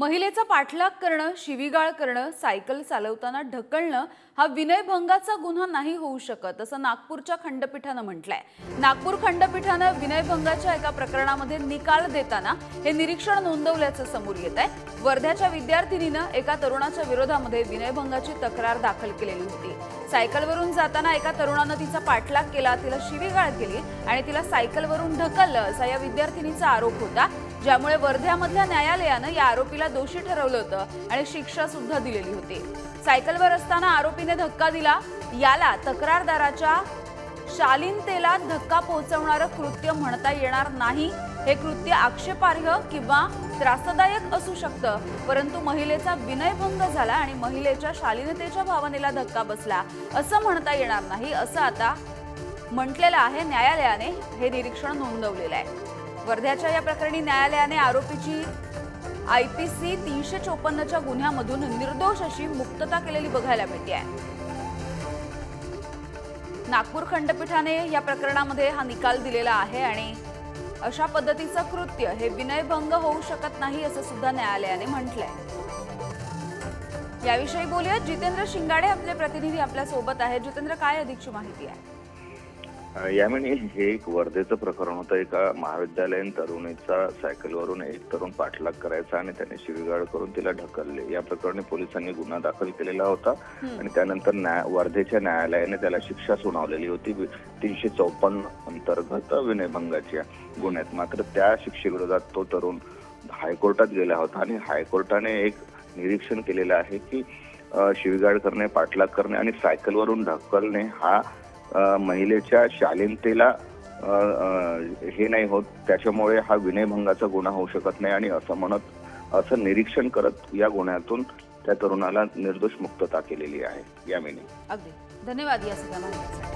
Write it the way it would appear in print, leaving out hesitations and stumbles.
महिलेचा पाठलाग करणं, शिवीगाळ करणं, सायकल चालवताना ढकलणं हा विनयभंगाचा गुन्हा नाही होऊ शकत असं नागपूरच्या खंडपीठानं म्हटलंय। नागपूर खंडपीठानं विनयभंगाच्या एका प्रकरणामध्ये निकाल देताना हे निरीक्षण नोंदवल्याचं समोर येत आहे। वर्ध्याच्या विद्यार्थिनीनं एका तरुणाच्या विरोधामध्ये विनयभंगाची तक्रार दाखल केलेली होती। सायकलवरून जाताना एका तरुणानं तिचा पाठलाग केला, तिला शिवीगाळ केली आणि तिला सायकलवरून ढकललं असा या विद्यार्थिनीचा आरोप होता, ज्यामुळे वर्ध्यामधल्या न्यायालयानं या आरोपीला दोषी ठरवलं होतं आणि शिक्षा सुद्धा दिलेली होती। सायकलवर असताना आरोपीने धक्का दिला, याला तक्रारदाराच्या शालीनतेला धक्का पोहोचवणारं कृत्य म्हणता येणार नाही। हे कृत्य आक्षेपार्ह किंवा त्रासदायक असू शकतं, परंतु महिलेचा विनयभंग झाला आणि महिलेच्या शालीनतेच्या भावनेला धक्का बसला असं म्हणता येणार नाही, असं आता म्हटलेलं आहे। न्यायालयाने हे निरीक्षण नोंदवलेलं आहे। वर्ध्याच्या या प्रकरणी न्यायालयाने आरोपीची IPC 354च्या गुन्ह्यामधून निर्दोष अशी मुक्तता केलेली बघायला मिळते आहे। नागपूर खंडपीठाने या प्रकरणामध्ये हा निकाल दिलेला आहे आणि अशा पद्धतीचं कृत्य हे विनयभंग होऊ शकत नाही असं सुद्धा न्यायालयाने म्हटलंय। याविषयी बोलूया, जितेंद्र शिंगाडे आपले प्रतिनिधी आपल्या सोबत आहेत। जितेंद्र, काय अधिकची माहिती आहे? यामिनी, हे एक वर्धेचं प्रकरण होतं। एका महाविद्यालयीन तरुणीचा सायकलवरून एक तरुण पाठलाग करायचा आणि त्याने शिवीगाळ करून तिला ढकलले। या प्रकरणी पोलिसांनी गुन्हा दाखल केलेला होता आणि त्यानंतर वर्धेच्या न्यायालयाने त्याला शिक्षा सुनावलेली होती 354 अंतर्गत विनयभंगाच्या गुन्ह्यात। मात्र त्या शिक्षेविरोधात तो तरुण हायकोर्टात गेला होता आणि हायकोर्टाने एक निरीक्षण केलेलं आहे की शिवीगाळ करणे, पाठलाग करणे आणि सायकलवरून ढकलणे हा महिलेच्या शालीनतेला हे नाही होत, त्याच्यामुळे हा विनयभंगाचा गुन्हा होऊ शकत नाही आणि असं निरीक्षण करत या गुन्ह्यातून त्या तरुणाला निर्दोष मुक्तता केलेली आहे। यामिनी, अगदी धन्यवाद या सगळ्या माहितीसाठी।